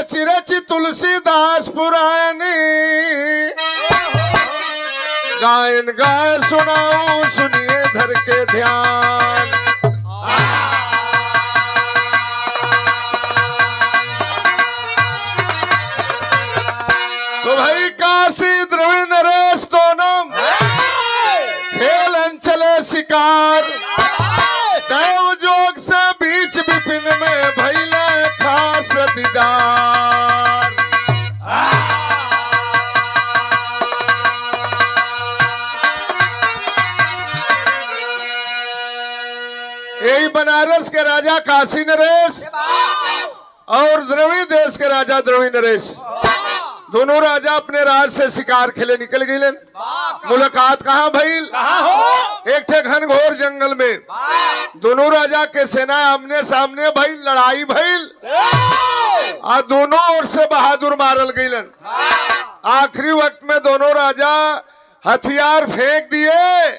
रची रची तुलसीदास पुरानी गायन गाय सुनाऊं सुनिए धर के ध्यान। तो भाई काशी द्रविड़ नरेश दोनों खेलन चले शिकार दैव जोग से बीच विपिन में भैले खास दीदार। यही बनारस के राजा काशी नरेश और द्रविड़ देश के राजा द्रविड़ नरेश दोनों राजा अपने राज से शिकार खेले निकल गए। मुलाकात कहाँ भइल? एक ठे घनघोर जंगल में दोनों राजा के सेना आमने सामने भइल, लड़ाई भइल और दोनों ओर से बहादुर मारल गईलन। आखिरी वक्त में दोनों राजा हथियार फेंक दिए,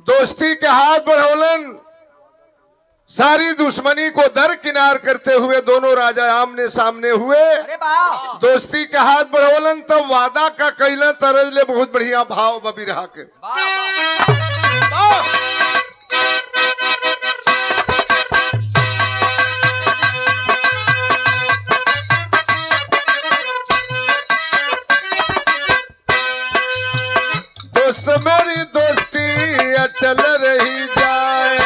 दोस्ती के हाथ बढ़ौलन, सारी दुश्मनी को दरकिनार करते हुए दोनों राजा आमने सामने हुए, दोस्ती के हाथ बढ़ोलन। तब वादा का कैलन तरज ले बहुत बढ़िया भाव बबी रहा के। दोस्त मेरी दोस्ती अटल रही जाए,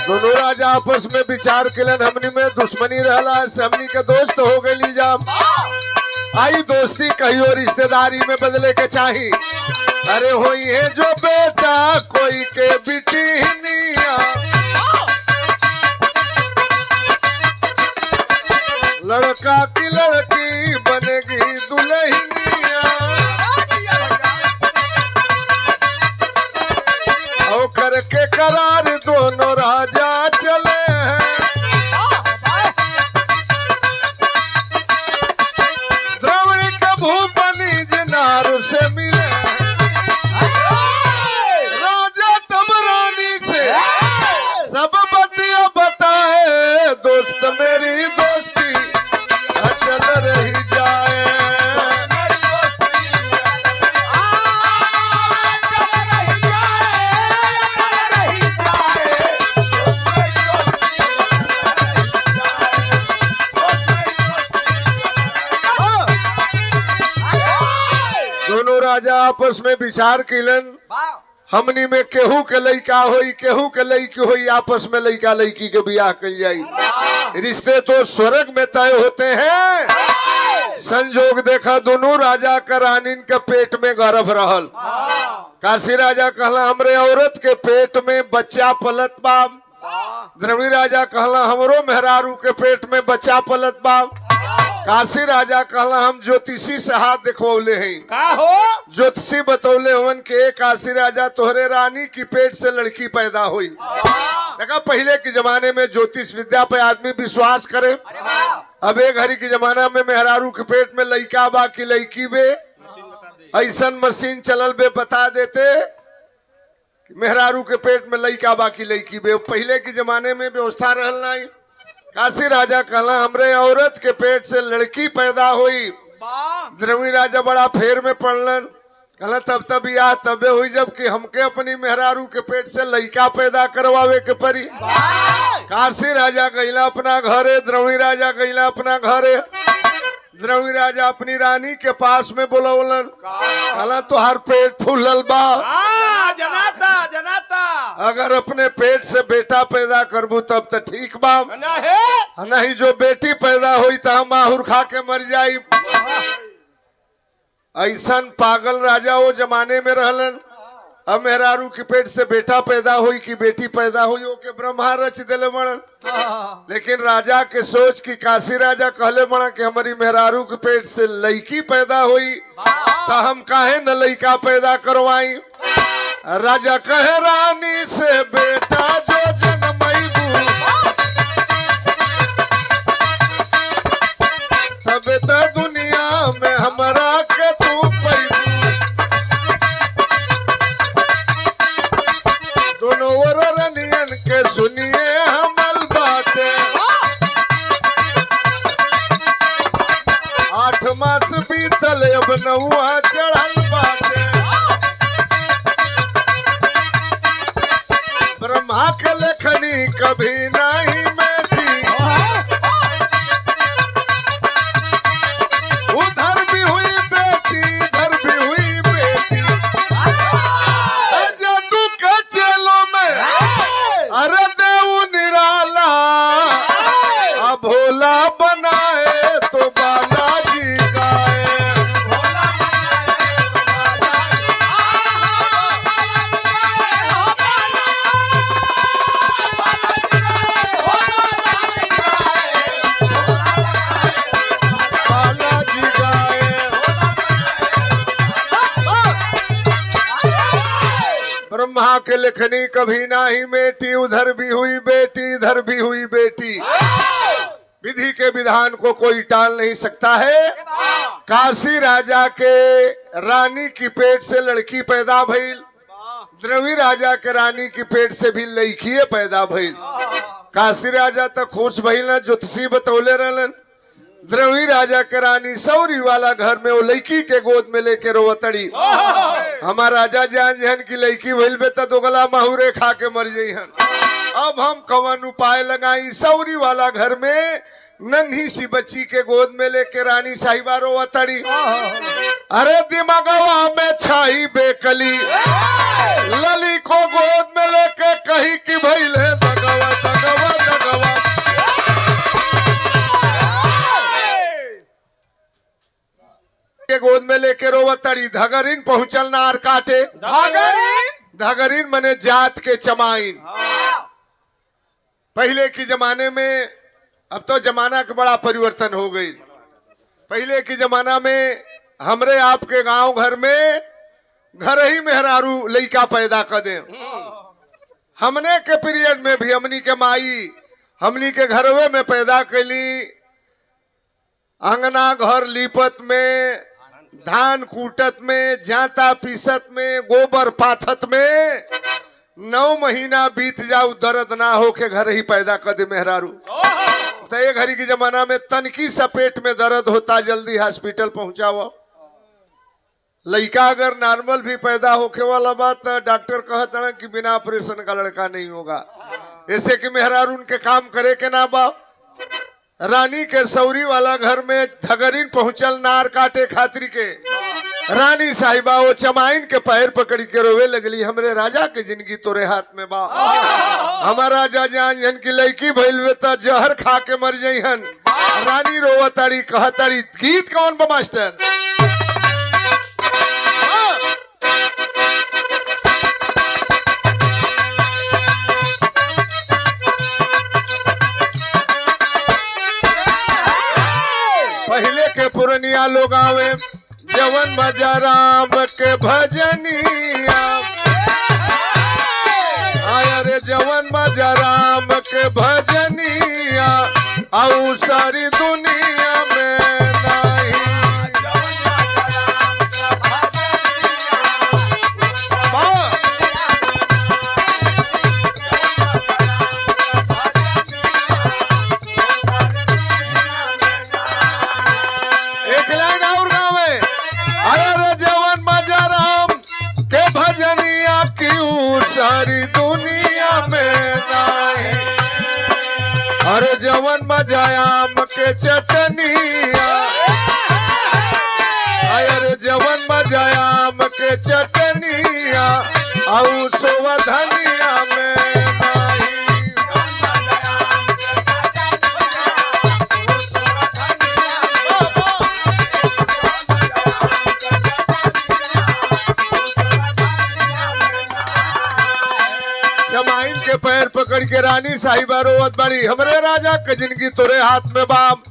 दोनों राजा आपस में विचार केलन हमनी में दुश्मनी रहला से हमनी के दोस्त हो गई जा, आई दोस्ती कहियो रिश्तेदारी में बदले के चाही। अरे होई है जो बेटा कोई के बिटिनिया, लड़का की लड़की बनेगी दुल्हनिया, और करके करार दोनों राजा चले हैं। द्रविड़ के भूपनि जनार से मिले, राजा तब रानी से सब बतिया बताए, दोस्त मेरी दोस्ती अचल रही जाए। दोनों राजा आपस में विचार किलन हमनी में केहू के लइका होई केहू के लइकी होई, आपस में लइका लइकी के बियाह कल जाई। रिश्ते तो स्वर्ग में तय होते हैं। संजोग देखा दोनों राजा का रानीन के पेट में गर्भ रहल। काशी राजा कहला हमरे औरत के पेट में बच्चा पलत बा, द्रविड़ राजा कहला हमरो मेहरारू के पेट में बच्चा पलत बा। काशी राजा कहला हम ज्योतिषी से हाथ दिखवले हैं। का हो? ज्योतिषी बतौले हवन के काशी राजा तोहरे रानी की पेट से लड़की पैदा हुई। देखा पहले के जमाने में ज्योतिष विद्या पे आदमी विश्वास करे, अब एक घड़ी के जमाना में मेहरारू के पेट में लड़का बा की लड़की बे, ऐसा मशीन चलल बे बता देते मेहरारू के पेट में लड़का बा की लड़की बे। पहले के जमाने में व्यवस्था रहल नहीं। काशी राजा कहला हमरे औरत के पेट से लड़की पैदा हुई। द्रविड़ राजा बड़ा फेर में पड़लन, कहला तब तब या तबे हुई जब कि हमके अपनी मेहरारू के पेट से लड़का पैदा करवावे के परी। काशी राजा गईला अपना घरे, द्रविड़ राजा गईला अपना घरे। द्रविड़ राजा अपनी रानी के पास में बोलवलन, कहला तोहार पेट फूलल बा, जनाता जनाता अगर अपने पेट से बेटा पैदा करबू तब तो ठीक बा, नहीं जो बेटी पैदा हुई तो हम माहुर खा के मर जाई। ऐसा पागल राजा वो जमाने में रहलन। अब मेहरारू के पेट से बेटा पैदा हुई कि बेटी पैदा हुई ओके ब्रह्मा रच दिले बड़न। लेकिन राजा के सोच की काशी राजा कहले बड़ा कि हमारी मेहरारू के पेट से लड़की पैदा हुई तो हम काहे न लड़का पैदा करवाई। राजा कहे रानी से बेटा जो जन्मैबू तब तो दुनिया में हमरा के तू पैबू। दोनों रनियन के सुनिए हमल बाटे 8 मास बीतल अब 9वां चढ़ल बाटे। ब्रह्मा के लेखनी कभी नहीं मेटी उधर भी हुई बेटी इधर भी हुई बेटी। जादू के चेलों में अरे देव निराला अब भोला बनाए तो बालाजी गाए। बालाजी गाए। ब्रह्मा के लेखनी कभी नाही मेटी उधर भी हुई बेटी इधर भी हुई बेटी। विधि के विधान को कोई टाल नहीं सकता है। काशी राजा के रानी की पेट से लड़की पैदा भइल, द्रवी राजा के रानी की पेट से भी लड़की पैदा भइल। काशी राजा तक खुश भइल न ज्योतिषी बतौले रहलन। द्रवी राजा के रानी सौरी वाला घर में वो लड़की के गोद में लेके रोवतड़ी। हमारा राजा जान जहन की लड़की भइल बे तो दोगला माहुरे खा के मर जइहन। अब हम कवन उपाय लगाई। सौरी वाला घर में नन्ही सी बच्ची के गोद में लेके रानी साहिबा रोवतड़ी। अरे दिमागवा में छाई बेकली लली को गोद में लेके कही कि भइल है दगवा दगवा दगवा। के गोद में लेके रोवतड़ी। धगरीन पहुंचल नार काटे। धगरीन मने जात के चमाइन। पहले के जमाने में, अब तो जमाना का बड़ा परिवर्तन हो गई। पहले के जमाना में हमरे आपके गांव घर में घर ही मेहरारू लड़का पैदा कर दे। हमने के पीरियड में भी हमनी के माई हमनी के घरवे में पैदा कैली। अंगना घर लीपत में, धान कूटत में, जाता पीसत में, गोबर पाथत में 9 महीना बीत जाऊ दर्द ना हो के घर ही पैदा कर दे मेहरारू। तो ये घड़ी के जमाना में तनकी सा पेट में दर्द होता जल्दी हॉस्पिटल पहुंचाओ। लड़का अगर नॉर्मल भी पैदा होके वाला बात डॉक्टर कहता है कि बिना ऑपरेशन का लड़का नहीं होगा। ऐसे कि मेहरारू उनके काम करे के ना बाप। रानी के सौरी वाला घर में धगरीन पहुंचल नार काटे खातिर के। रानी साहिबा वो चमाइन के पैर पकड़ी के रोवे लगली। हमरे राजा के जिंदगी तोरे हाथ में बा। हमारा राजा जान जन की लड़की भइल वे त जहर खा के मर जइहन। रानी रोवताड़ी कहताड़ी। गीत कौन बा मास्टर? पहले के पुरनिया लोग आवे जवन मजा राम के भजनिया। आया रे जवन मजा राम के भजनिया आऊ सारी दुनिया में नहीं। एक लाइन और गावे। अरे जवन मजा राम के भजनिया क्यों सारी दुनिया में नहीं। अरे जवन मजा आम के चटनिया। अरे जवन मजा आम के चटनिया आऊ सोवा धनिया में नहीं। रानी साहिबा रोवत बड़ी हमरे राजा के जिंदगी तोरे हाथ में बाम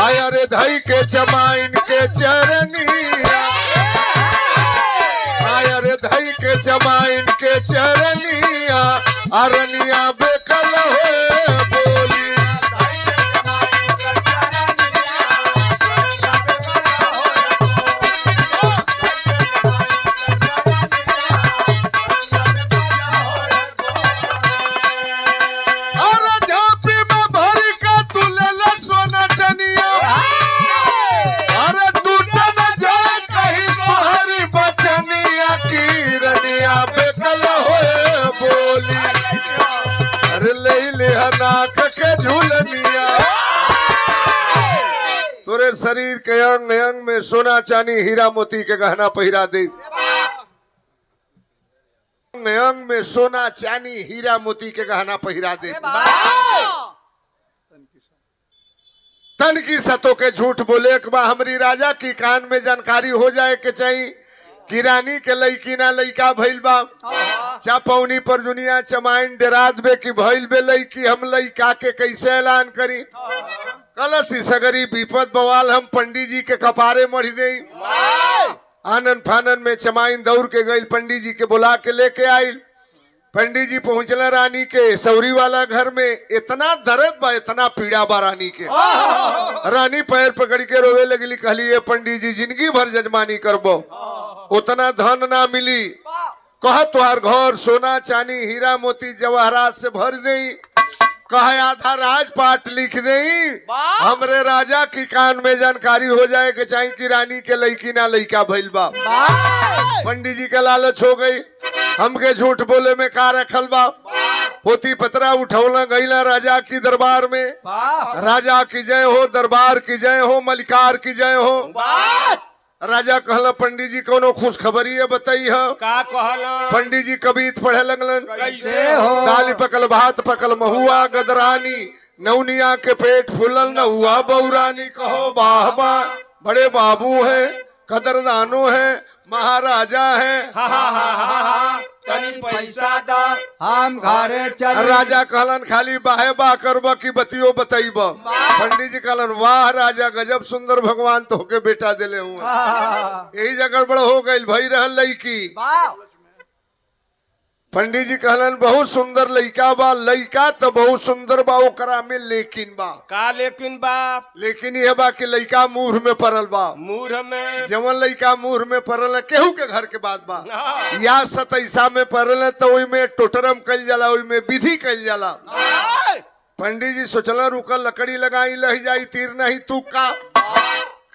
आया रे धई के चमाइन के चरनिया आया रे धई के चमाइन के चरनिया अरनिया बेकल हो बोली के झूलनिया तोरे शरीर के अंग अंग में सोना चांदी हीरा मोती के गहना पहिरा दे अंग अंग में सोना चांदी हीरा मोती के गहना पहिरा दे तन की सतों के झूठ बोले के बा हमरी राजा की कान में जानकारी हो जाए के चाहिए कि रानी के लईकी ना लईका भइल बा चापौनी पर दुनिया चमाइन डरात बे कि भइल बे लईकी हम लईका के कैसे ऐलान करी कलसी सगरी विपद बवाल हम पंडित जी के कपारे मढ़ी दे आनन फानन में चमाइन दौड़ के गई पंडित जी के बुला के लेके आई पंडित जी पहुंचला रानी के सौरी वाला घर में इतना दर्द बा इतना पीड़ा बा रानी के रानी पैर पकड़ के रोवे लगली कहली ये पंडित जी जिंदगी भर जजमानी करबो उतना धन ना मिली कह तुहार घर सोना चांदी हीरा मोती जवाहरात से भर दे कह आधा राजपाट लिख दे हमरे राजा की कान में जानकारी हो जाए के चाहिए कि रानी के लईकी ना लईका भइल बा पंडित जी के लालच हो गई हमके झूठ बोले में का रखल बा पोती पतरा उठौला गईला राजा की दरबार में राजा की जय हो दरबार की जय हो मलिकार की जय हो राजा कहला पंडित जी कोनो खुश खबरी है बताई है का कहला पंडित जी कबीत पढ़े लगलन कैसे हो दाली पकल भात पकल महुआ गदरानी नौनिया के पेट फूलल न हुआ बौरानी कहो वाह वाह बड़े बाबू है कदरदानो है महाराजा है तनी पैसा दा हम घरे चल राजा कहलन खाली बाहे बा करब की बतियो बताइब पंडित जी कहलन वाह राजा गजब सुंदर भगवान तो के बेटा दिले हुआ यही जगह बड़ हो गई भई रहल लईकी पंडित जी कहलन बहुत सुंदर लइका बा लइका तो बहुत सुंदर बा ओकरा में लेकिन बा का लेकिन बाप लेकिन यह बा कि लइका मुंह में पड़ल बा मुंह में जवन लइका मुंह में पड़ल है केहू के घर के बात बा या सतैसा में पड़ल है तो में टोटरम कल जाला में विधि कल जाला पंडित जी सोचला रुकल लकड़ी लगाई लही जाई तीर नहीं तू का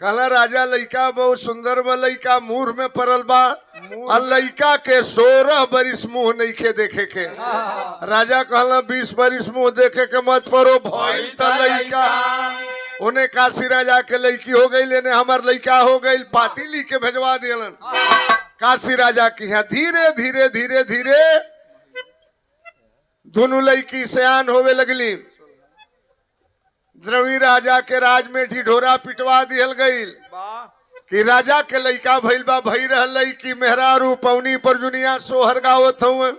कहला राजा लइका बहुत सुंदर बा लइका मुंह में पड़ल बा और लइका के 16 बरिस मुंह नहीं खे देखे के राजा कहला 20 बरिस मुंह देखे के मत परो भइल त लइका उन्हें काशी राजा के लड़की हो गई लेने हमार लड़का हो गई पाती लिख के भेजवा दिलन काशी राजा की यहाँ धीरे धीरे धीरे धीरे दोनों लड़की सयान होवे लगली द्रवी राजा के राज में ढिढोरा पिटवा दिहल गई कि राजा के लड़का भइल बा भई रहल की मेहरारू पौनी पर दुनिया सोहर गावत हवन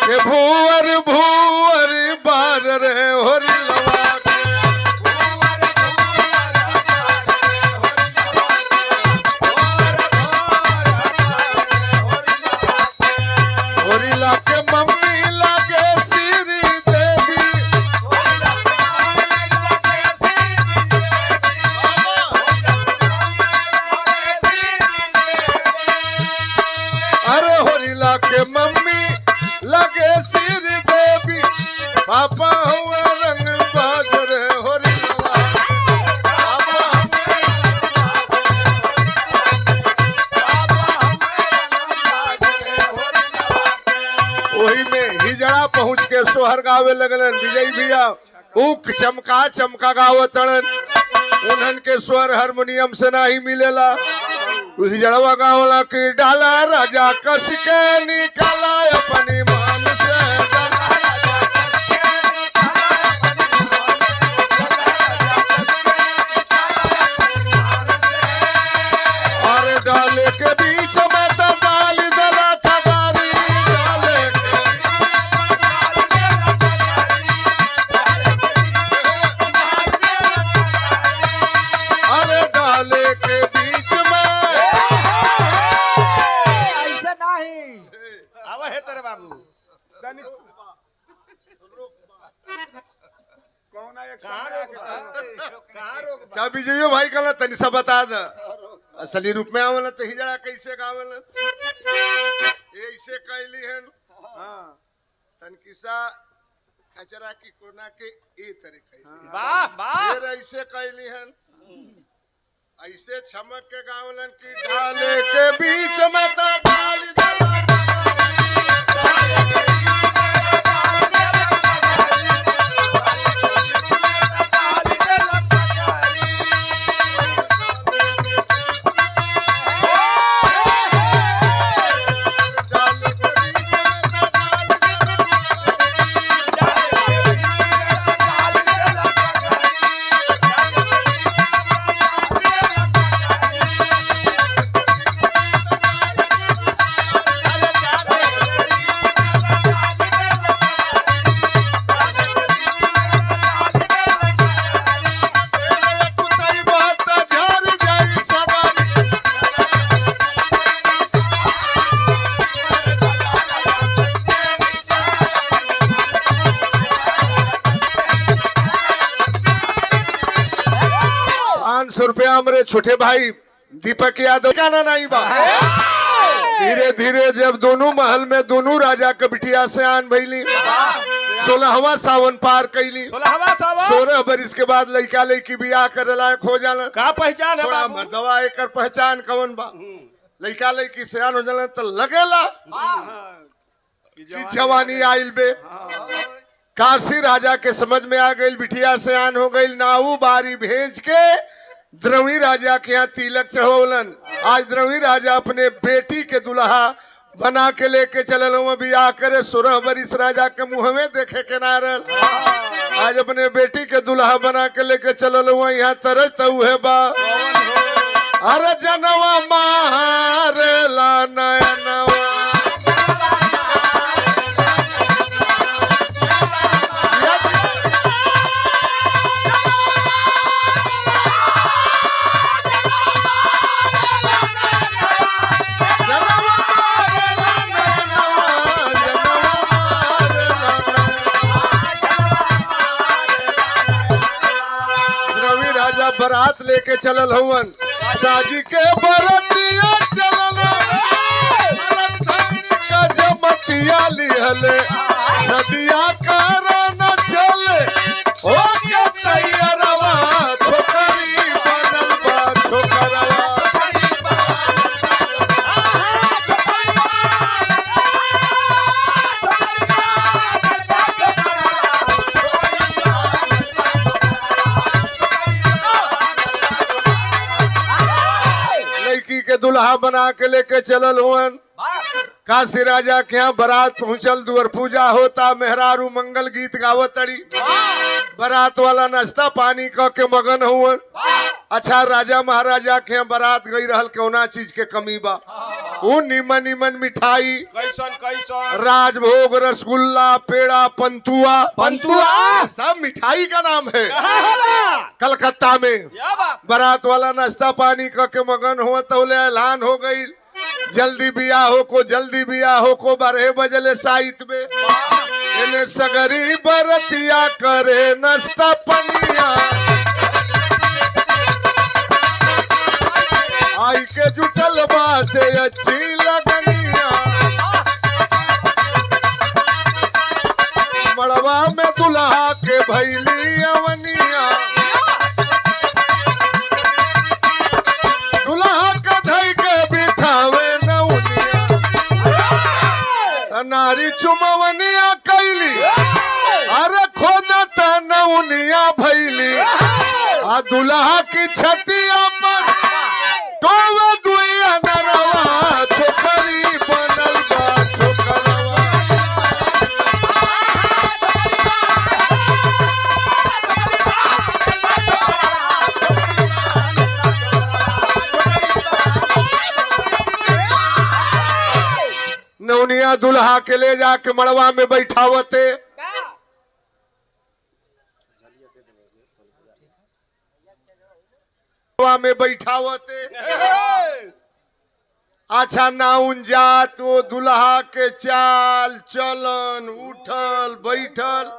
के भूअर भूअर बार रे होरी लवा के मम्मी लागे श्री देवी अरे होरीला के मम्मी लगे श्री देवी पापा हुआ रंग बाजरे होरीला वही में हिजड़ा पहुंच के सोहर गावे लगलन विजय भैया उक चमका चमका गावतड़न उन्हन के स्वर हारमोनियम से नहीं मिलेला हिजड़वा गावला की डाला राजा कस के निकाला अपनी मान से और डाले के बीच में तो डाल दला तबारी डाले के कहाँ रोक सब विजयो भाई कहला तनी सा बता द असली रूप में आवल तो हिजड़ा कैसे गावल ऐसे कैली हन तनकिसा अचरा की कोना के ए तरीके वाह वाह फिर ऐसे कैली हन ऐसे छमक के गावलन की ढाले के बीच में तो डाल ₹500 हमारे छोटे भाई दीपक यादव का ना नहीं बा धीरे धीरे जब दोनों महल में दोनों राजा के बिटिया से आन भैली 16वां सावन पार कैली 16 बरिस के बाद लड़का लड़की बियाह करे लायक हो जाला का पहचान है थोड़ा बाबू? मर्दवा एकर पहचान कवन बा लड़का लड़की सियान हो जाला तो लगेला कि जवानी आइल बे काशी राजा के समझ में आ गई बिटिया से आन हो गई नाऊ बारी भेज के द्रवी राजा के यहाँ तिलक चढ़ोलन आज द्रवी राजा अपने बेटी के दुल्हा बना के लेके चलल बियाह करे 16 बरिस राजा के मुंह में देखे के ना रहल आज अपने बेटी के दुल्हा बना के लेके चलल यहाँ तरस तो है बा अरे जनवा मारेला नयनवा बारात लेके चलल हवन साजी के बरतिया चलल का जमतिया लिहले सदिया कर न चले ओ के तैयारवा छोकरी बनल बा छोकरवा के दुल्हा बना के लेके चलल हुवन काशी राजा के यहाँ बारात पहुंचल दुआर पूजा होता मेहरारू मंगल गीत गावत तड़ी बारात वाला नाश्ता पानी क के मगन हुवन अच्छा राजा महाराजा के यहाँ बारात गई रहल कौना चीज के कमी बा उ निमन निमन मिठाई कैसन कैसन राजभोग रसगुल्ला पेड़ा पंतुआ सब मिठाई का नाम है कलकत्ता में बारात वाला नाश्ता पानी क के मगन हुआ तो ऐलान हो गई जल्दी बियाह हो को 12 बजले साइत में इन्हें सगरी बरतिया करे नाश्ता पनिया आई के जुटल बाटे अच्छी लगनिया मड़वा में दुल्हा के भैली अवनिया दुल्हा का धई के बिठावे नौनिया नारी चुमवनिया कैली अरे खोदत नौनिया भैली आ दुल्हा की छतिया पर तो दुइया नरवा छोकरी बनल बा छोकरवा नौनिया दुल्हा के ले जाके मड़वा में बैठावते में बैठावते अच्छा नाउन जात वो दुल्हा के चाल चलन उठल बैठल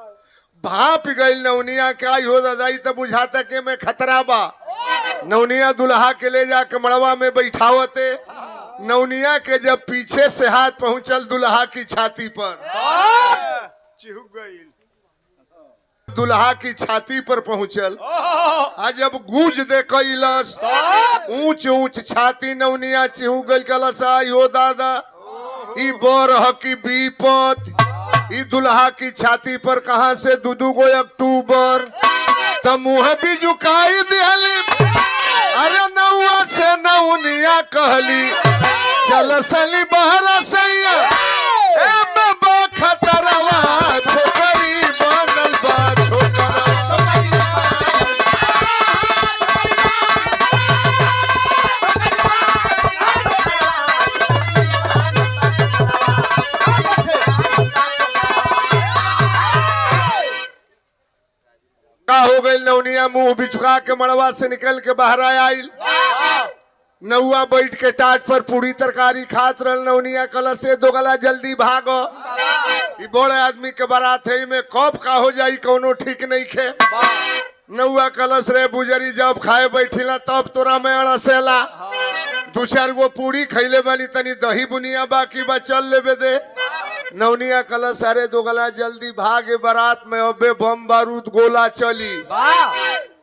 भाप गई नवनिया क्या हो दादा तब बुझाता के मैं खतरा बा। नवनिया दुल्हा के ले जाके मड़वा में बैठावते। नवनिया के जब पीछे से हाथ पहुंचल दुल्हा की छाती पर, चिहुक गई। दुल्हा की छाती पर पहुंचल। आ जब गूंज दे कैलस ऊंच ऊंच छाती नवनिया चिहू गल कलस आई हो दादा ई बरह की बीपत ई दुल्हा की छाती पर कहां से दू गो अक्टूबर त मुंह भी झुकाई दिहली। अरे नौआ से नौनिया कहली चल सली बहरा सैया ए बाबा खतरवा छोकरी बनल बा छोकरा। का हो गई नवनिया मुंह बिचुका के मड़वा से निकल के बाहर आयल। नौआ बैठ के टाट पर पूरी तरकारी खात रहल। नवनिया कल से दो गला जल्दी भागो ई बड़े आदमी के बारात है में कब का हो जाई कोनो ठीक नहीं खे। नौआ कलश रे बुजरी जब खाए बैठिला तब तोरा में अड़सेला। दू चार गो पूरी खैले बानी तनी दही बुनिया बाकी बा चल लेबे दे। नवनिया कलश अरे दो गला जल्दी भागे बारात में अबे बम बारूद गोला चली।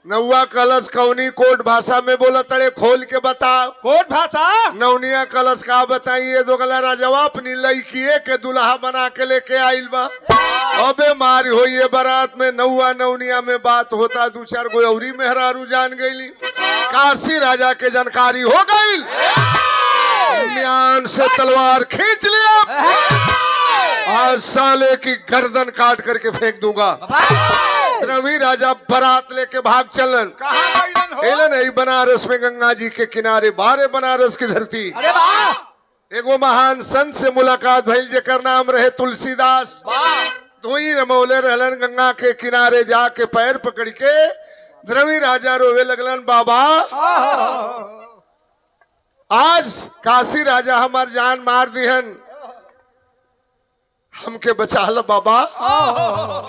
नौआ कलश कौनी कोट भाषा में बोला तड़े खोल के बता। कोट भाषा नवनिया कलश का बताइए दो गला राजवा अपनी लड़किए के दुल्हा बना के लेके आइल बा। अबे मारी हो ये बारात में नौआ नवनिया में बात होता दू चार गो औरी मेहरारू जान गईली। काशी राजा के जानकारी हो गई। म्यान से तलवार खींच लिया आज साले की गर्दन काट करके फेंक दूंगा। रवि राजा बारात लेके भाग चलन। एलन बनारस में गंगा जी के किनारे बारे बनारस की धरती एगो महान संत से मुलाकात भइल जेकर नाम रहे तुलसीदास। धोई रमौले रहलन गंगा के किनारे जाके पैर पकड़ के रवि राजा रोवे लगलन बाबा आज काशी राजा हमार जान मार दिहन हमके बचा लो बाबा।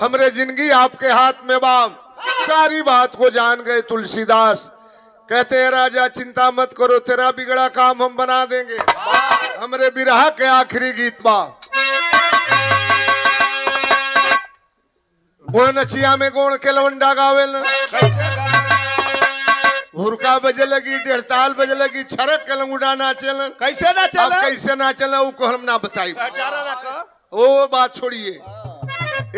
हमरे जिंदगी आपके हाथ में बाम। सारी बात को जान गए तुलसीदास। कहते हैं राजा चिंता मत करो तेरा बिगड़ा काम हम बना देंगे। हमरे बिरहा के आखिरी गीत बा गुण नचिया में गुण के लवंडा गावेल। हुरका बजे लगी डेढ़ताल बजे लगी छरक के लंगुडा नाचेलन। कैसे ना अब चला कैसे नाचेला वो को हम ना बताई। बेचारा ना का वो बात छोड़िए।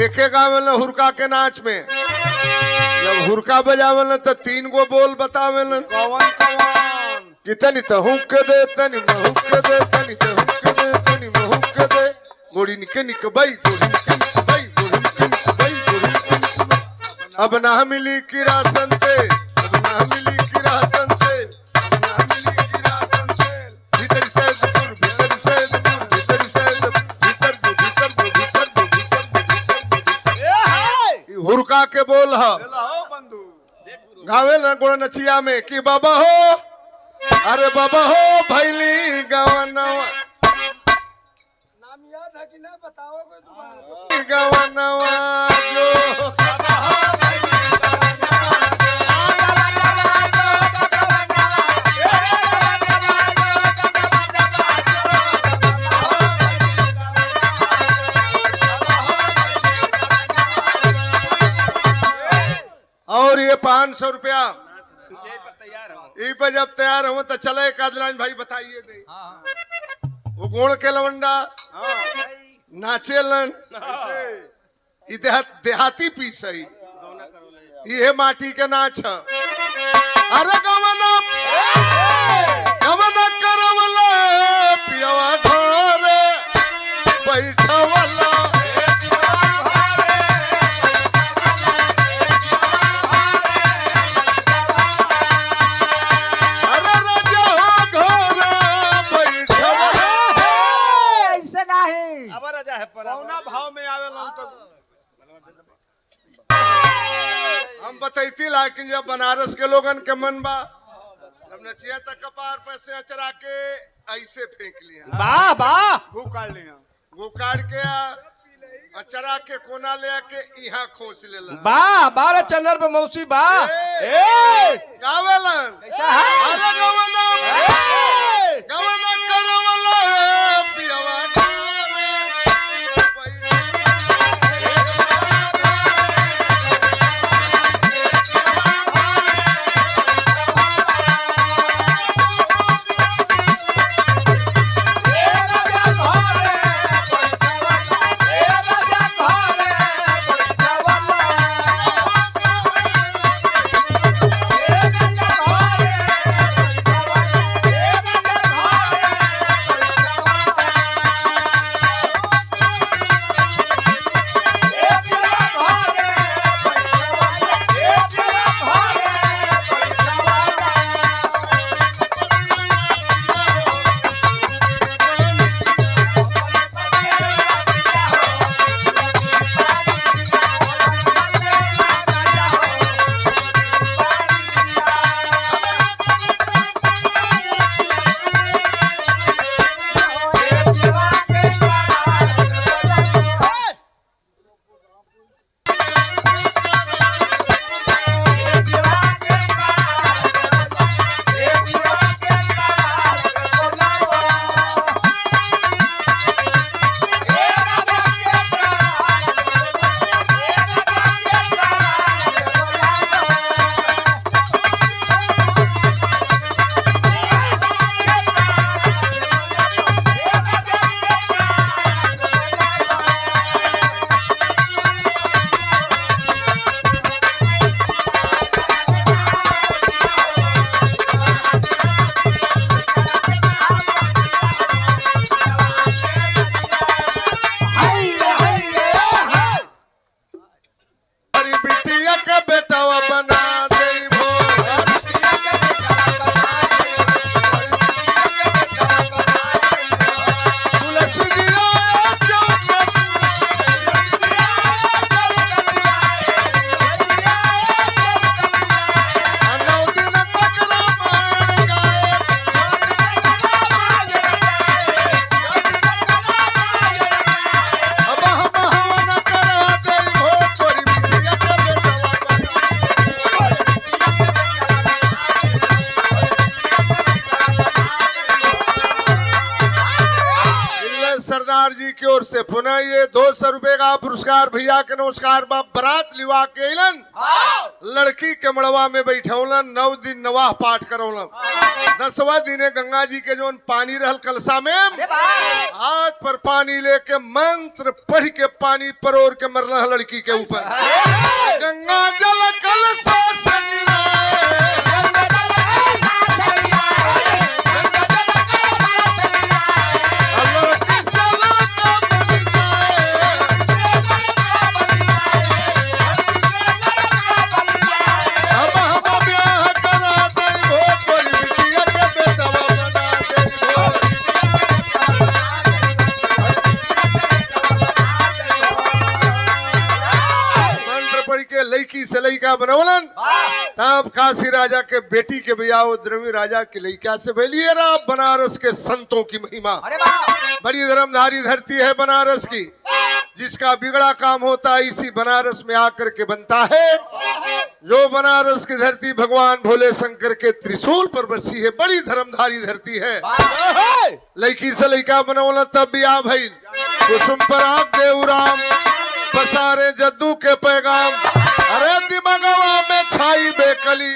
एक गावेल हुरका के नाच में जब हुरका बजावेल तो तीन गो बोल बतावेल कौन कौन कि तनी तो हुक दे तनी हुक दे तनी तो हुक दे तनी हुक दे गोड़ी निके निक बाई गोड़ी निके निक बाई गोड़ी निके निक बाई गोड़ी निके निक बाई। अब ना मिली किरासन से अब ना मिली किरासन से अब ना मिली किरासन से भीतर से दूर भीतर से दूर भीतर से भीतर भीतर भीतर भीतर ए हाय हुरका के बोल ह लाओ बंधु गावे न गुण नचिया में कि बाबा हो अरे बाबा हो भैली गवनवा नाम याद है कि ना बताओगे तुम्हारा? गवनवा जो और ये 500 रुपया तैयार हो ई पे जब तैयार हो तो चले एक आध लाइन भाई बताइए दे। हाँ वो गुण के लवंडा नाचेलन ई देहाती पीस है ये माटी के नाच है। अरे गवना गवना करवला पियवा घर बैठवला ऐसे नहीं अब राजा है पर कौना भाव में आवेलन तो हम बतैती लेकिन जब बनारस के लोगन के मन बा जब नचिया तक कपार पर से चरा के ऐसे फेंक लिया वाह वाह वो काट लिया वो काट के अचरा के कोना ले आके यहाँ खोस लेला बा 12 चंदर पे मौसी बा ए! ए गावेलन कैसा है अरे गवना ए! गवना करवला है पियवा सरदार जी की ओर से पुनः ये 200 रुपए का पुरस्कार भैया के नमस्कार बा बरात लिवा के अइलन लड़की के मड़वा में बैठौलन 9 दिन नवाह पाठ करौलन 10वां दिने गंगा जी के जोन पानी रहल कलसा में हाथ पर पानी लेके मंत्र पढ़ के पानी परोर के मरला लड़की के ऊपर गंगा जल कलसा सगिरा से लड़का बनवलन तब काशी राजा के बेटी के बियाह द्रवी राजा के लड़का से भैलिए बनारस के संतों की महिमा बड़ी धर्मधारी धरती है बनारस की जिसका बिगड़ा काम होता है इसी बनारस में आकर के बनता है जो बनारस की धरती भगवान भोले शंकर के त्रिशूल पर बसी है बड़ी धर्मधारी धरती है लड़की से लड़का बनवलन तब बियाह भइल कुसुम पराग देवराम पसारे जद्दू के पैगाम अरे दिमागवा में छाई बेकली